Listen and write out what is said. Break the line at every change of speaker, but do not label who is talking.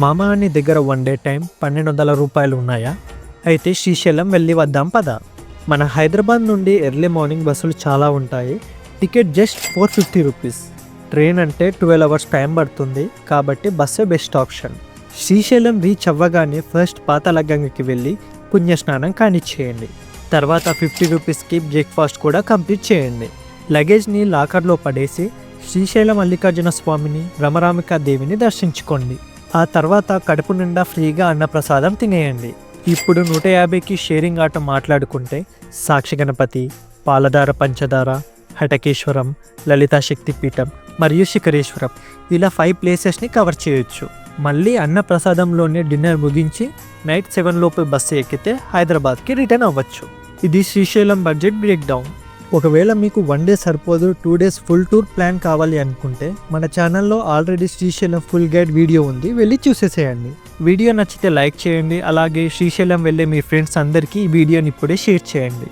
మామ అని దగ్గర వన్ డే టైం 1200 రూపాయలు ఉన్నాయా? అయితే శ్రీశైలం వెళ్ళి వద్దాం పద. మన హైదరాబాద్ నుండి ఎర్లీ మార్నింగ్ బస్సులు చాలా ఉంటాయి. Ticket just 450 rupees. ట్రైన్ అంటే 12 అవర్స్ టైం పడుతుంది, కాబట్టి బస్సే బెస్ట్ ఆప్షన్. శ్రీశైలం రీచ్ అవ్వగానే ఫస్ట్ పాతాళగంగకి వెళ్ళి పుణ్యస్నానం కానిచ్చేయండి. తర్వాత 50 రూపీస్కి బ్రేక్ఫాస్ట్ కూడా కంప్లీట్ చేయండి. లగేజ్ని లాకర్లో పడేసి శ్రీశైలం మల్లికార్జున స్వామిని, భ్రమరాంబికా దేవిని దర్శించుకోండి. ఆ తర్వాత కడుపు నిండా ఫ్రీగా అన్నప్రసాదం తినేయండి. ఇప్పుడు 150కి షేరింగ్ ఆటో మాట్లాడుకుంటే సాక్షి గణపతి, పాలధార పంచదార, హటకేశ్వరం, లలితా శక్తిపీఠం మరియు శిఖరేశ్వరం ఇలా 5 ప్లేసెస్ని కవర్ చేయొచ్చు. మళ్ళీ అన్నప్రసాదంలోనే డిన్నర్ ముగించి నైట్ 7 లోపు బస్సు ఎక్కితే హైదరాబాద్కి రిటర్న్ అవ్వచ్చు. ఇది శ్రీశైలం బడ్జెట్ బ్రేక్ డౌన్. ఒకవేళ మీకు 1 డే సరిపోదు, 2 డేస్ ఫుల్ టూర్ ప్లాన్ కావాలి అనుకుంటే మన ఛానల్లో already Srisailam full guide video ఉంది, వెళ్ళి చూసేసేయండి. వీడియో నచ్చితే లైక్ చేయండి. అలాగే శ్రీశైలం వెళ్ళే మీ ఫ్రెండ్స్ అందరికీ ఈ వీడియోని ఇప్పుడే షేర్ చేయండి.